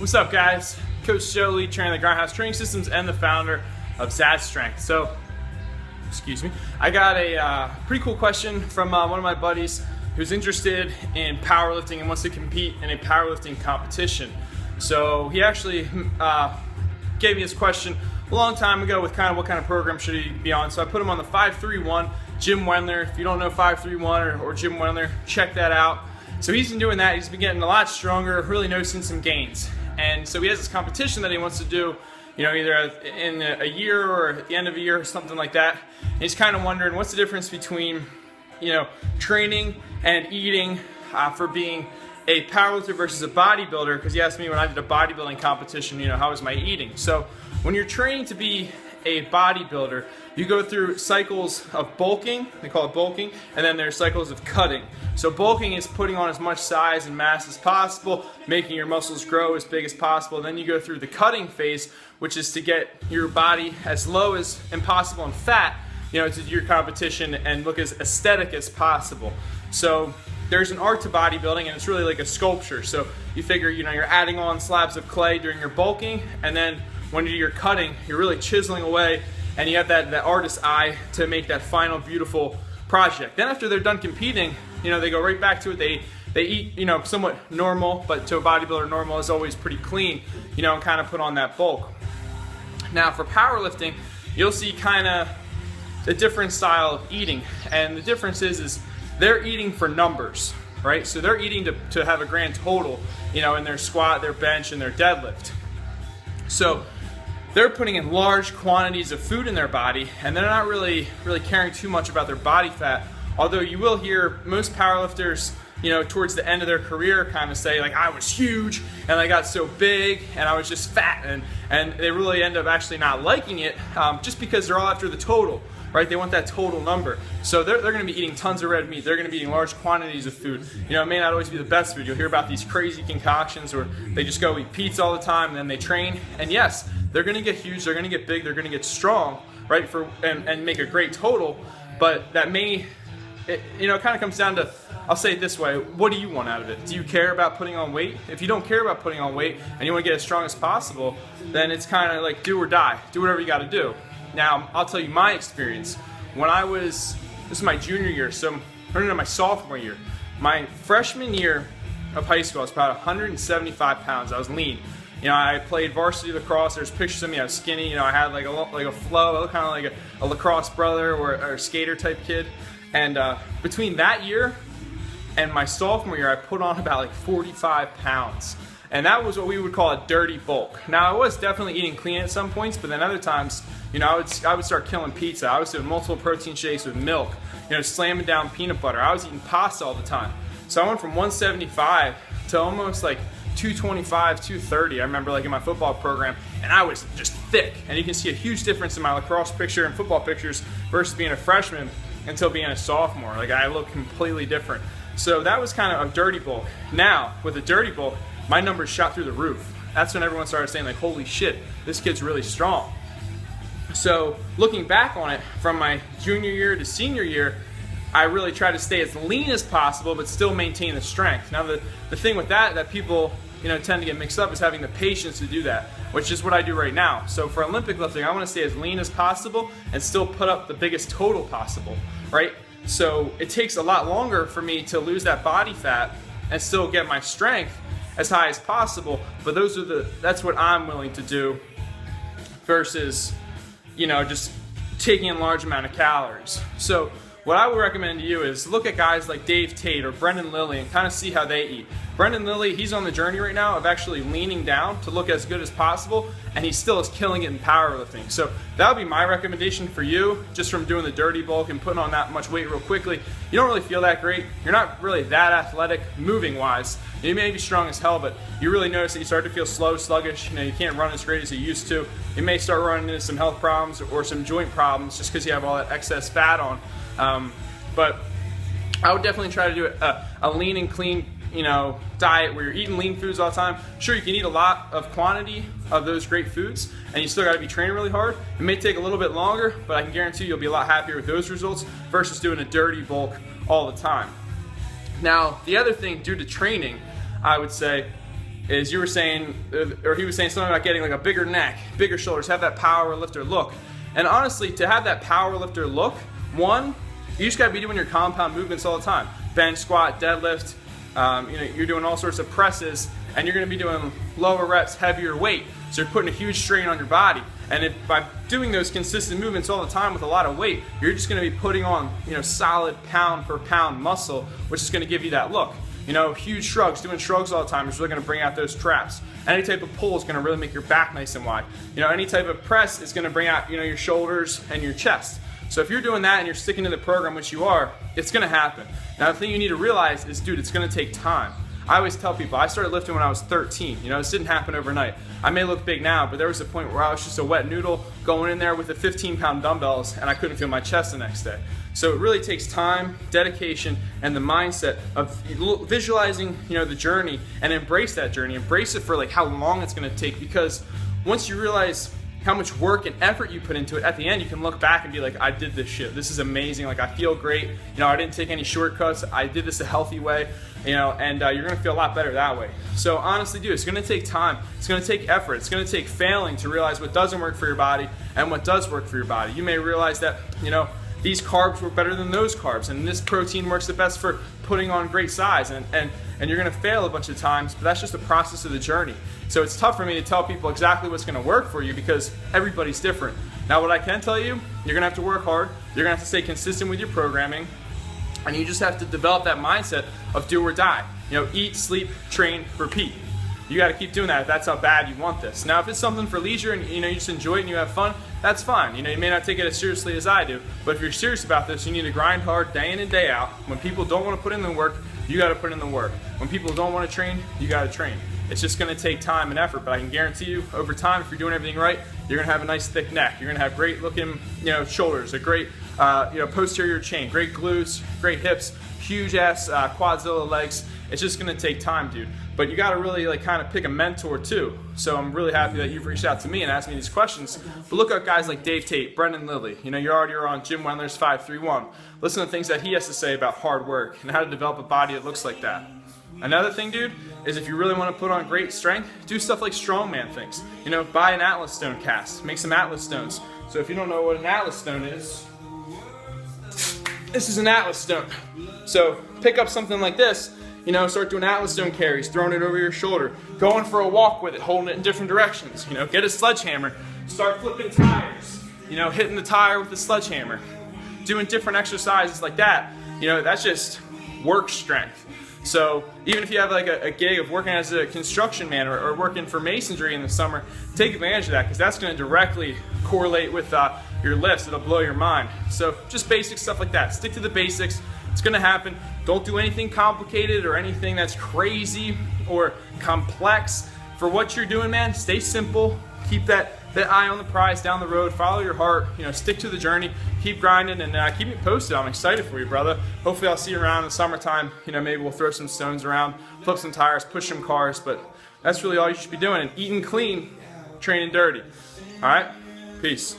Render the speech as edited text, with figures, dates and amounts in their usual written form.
What's up, guys? Coach Joe, lead trainer of the Grindhouse Training Systems and the founder of Zad Strength. So, excuse me, I got a pretty cool question from one of my buddies who's interested in powerlifting and wants to compete in a powerlifting competition. So he actually gave me this question a long time ago with kind of what kind of program should he be on. So I put him on the 531 Jim Wendler. If you don't know 531 or Jim Wendler, check that out. So he's been doing that. He's been getting a lot stronger, really noticing some gains. And so he has this competition that he wants to do, you know, either in a year or at the end of a year or something like that. And he's kind of wondering what's the difference between, you know, training and eating for being a powerlifter versus a bodybuilder. Because he asked me when I did a bodybuilding competition, you know, how was my eating? So when you're training to be a bodybuilder, you go through cycles of bulking, they call it bulking, and then there's cycles of cutting. So bulking is putting on as much size and mass as possible, making your muscles grow as big as possible. Then you go through the cutting phase, which is to get your body as low as possible in fat, you know, to do your competition and look as aesthetic as possible. So there's an art to bodybuilding, and it's really like a sculpture. So you figure, you know, you're adding on slabs of clay during your bulking, and then when you do your cutting, you're really chiseling away, and you have that artist's eye to make that final beautiful project. Then after they're done competing, you know, they go right back to it. They eat, you know, somewhat normal, but to a bodybuilder, normal is always pretty clean, you know, and kind of put on that bulk. Now for powerlifting, you'll see kind of a different style of eating, and the difference is they're eating for numbers, right? So they're eating to have a grand total, you know, in their squat, their bench, and their deadlift. So they're putting in large quantities of food in their body, and they're not really caring too much about their body fat. Although you will hear most powerlifters, you know, towards the end of their career kind of say, like, I was huge and I got so big and I was just fat, and they really end up actually not liking it just because they're all after the total, right? They want that total number. So they're going to be eating tons of red meat. They're going to be eating large quantities of food. You know, it may not always be the best food. You'll hear about these crazy concoctions where they just go eat pizza all the time and then they train. And yes, they're going to get huge, they're going to get big, they're going to get strong, right? And make a great total. But that may, you know, it kind of comes down to, I'll say it this way, what do you want out of it? Do you care about putting on weight? If you don't care about putting on weight and you want to get as strong as possible, then it's kind of like do or die. Do whatever you got to do. Now, I'll tell you my experience. When this is my junior year, so my sophomore year. My freshman year of high school, I was about 175 pounds. I was lean. You know, I played varsity lacrosse. There's pictures of me. I was skinny. You know, I had like a flow. I looked kind of like a lacrosse brother or a skater type kid. And between that year and my sophomore year, I put on about like 45 pounds. And that was what we would call a dirty bulk. Now, I was definitely eating clean at some points, but then other times, you know, I would start killing pizza. I was doing multiple protein shakes with milk, you know, slamming down peanut butter. I was eating pasta all the time. So I went from 175 to almost like 225, 230. I remember like in my football program, and I was just thick. And you can see a huge difference in my lacrosse picture and football pictures versus being a freshman until being a sophomore. Like I look completely different. So that was kind of a dirty bulk. Now, with a dirty bulk, my numbers shot through the roof. That's when everyone started saying like, holy shit, this kid's really strong. So looking back on it, from my junior year to senior year, I really tried to stay as lean as possible, but still maintain the strength. Now the thing with that people, you know, tend to get mixed up is having the patience to do that, which is what I do right now. So for Olympic lifting, I want to stay as lean as possible and still put up the biggest total possible, right? So it takes a lot longer for me to lose that body fat and still get my strength as high as possible, but that's what I'm willing to do versus, you know, just taking in large amount of calories. So what I would recommend to you is look at guys like Dave Tate or Brendan Lilly and kind of see how they eat. Brendan Lilly, he's on the journey right now of actually leaning down to look as good as possible, and he still is killing it in powerlifting. So that would be my recommendation for you, just from doing the dirty bulk and putting on that much weight real quickly. You don't really feel that great. You're not really that athletic moving wise. You may be strong as hell, but you really notice that you start to feel slow, sluggish. You know, you can't run as great as you used to. You may start running into some health problems or some joint problems just because you have all that excess fat on. But I would definitely try to do a lean and clean, you know, diet where you're eating lean foods all the time. Sure, you can eat a lot of quantity of those great foods, and you still got to be training really hard. It may take a little bit longer, but I can guarantee you'll be a lot happier with those results versus doing a dirty bulk all the time. Now, the other thing due to training, I would say, is you were saying, or he was saying something about getting like a bigger neck, bigger shoulders, have that power lifter look. And honestly, to have that power lifter look, one, you just gotta be doing your compound movements all the time. Bench, squat, deadlift, you're doing all sorts of presses, and you're gonna be doing lower reps, heavier weight. So you're putting a huge strain on your body. And if by doing those consistent movements all the time with a lot of weight, you're just gonna be putting on, solid pound per pound muscle, which is gonna give you that look. Huge shrugs, doing shrugs all the time is really gonna bring out those traps. Any type of pull is gonna really make your back nice and wide. Any type of press is gonna bring out, your shoulders and your chest. So if you're doing that and you're sticking to the program, which you are, it's gonna happen. Now the thing you need to realize is, dude, it's gonna take time. I always tell people, I started lifting when I was 13. This didn't happen overnight. I may look big now, but there was a point where I was just a wet noodle going in there with the 15-pound dumbbells and I couldn't feel my chest the next day. So it really takes time, dedication, and the mindset of visualizing, the journey, and embrace that journey. Embrace it for like how long it's gonna take, because once you realize how much work and effort you put into it, at the end you can look back and be like, I did this shit. This is amazing. Like, I feel great. I didn't take any shortcuts. I did this a healthy way, and you're gonna feel a lot better that way. So honestly, dude, it's gonna take time. It's gonna take effort. It's gonna take failing to realize what doesn't work for your body and what does work for your body. You may realize that, these carbs work better than those carbs, and this protein works the best for putting on great size, and you're gonna fail a bunch of times, but that's just the process of the journey. So it's tough for me to tell people exactly what's gonna work for you because everybody's different. Now what I can tell you, you're gonna have to work hard, you're gonna have to stay consistent with your programming, and you just have to develop that mindset of do or die. Eat, sleep, train, repeat. You gotta keep doing that if that's how bad you want this. Now if it's something for leisure and you just enjoy it and you have fun, that's fine. You may not take it as seriously as I do, but if you're serious about this, you need to grind hard day in and day out. When people don't want to put in the work, you got to put in the work. When people don't want to train, you got to train. It's just going to take time and effort, but I can guarantee you, over time, if you're doing everything right, you're going to have a nice thick neck. You're going to have great looking, shoulders, a great, posterior chain, great glutes, great hips, huge ass quadzilla legs. It's just going to take time, dude. But you got to really kind of pick a mentor too. So I'm really happy that you've reached out to me and asked me these questions. But look at guys like Dave Tate, Brendan Lilly. You're already on Jim Wendler's 531. Listen to things that he has to say about hard work and how to develop a body that looks like that. Another thing, dude, is if you really want to put on great strength, do stuff like strongman things. Buy an Atlas stone cast, make some Atlas stones. So if you don't know what an Atlas stone is, this is an Atlas stone. So pick up something like this. Start doing Atlas stone carries, throwing it over your shoulder, going for a walk with it, holding it in different directions. Get a sledgehammer, start flipping tires, hitting the tire with the sledgehammer, doing different exercises like that. That's just work strength. So even if you have like a gig of working as a construction man or working for masonry in the summer, take advantage of that, because that's going to directly correlate with your lifts. It'll blow your mind. So just basic stuff like that. Stick to the basics. It's gonna happen. Don't do anything complicated or anything that's crazy or complex. For what you're doing, man, stay simple. Keep that eye on the prize down the road. Follow your heart. Stick to the journey. Keep grinding and keep me posted. I'm excited for you, brother. Hopefully I'll see you around in the summertime. Maybe we'll throw some stones around, flip some tires, push some cars. But that's really all you should be doing. And eating clean, training dirty. All right? Peace.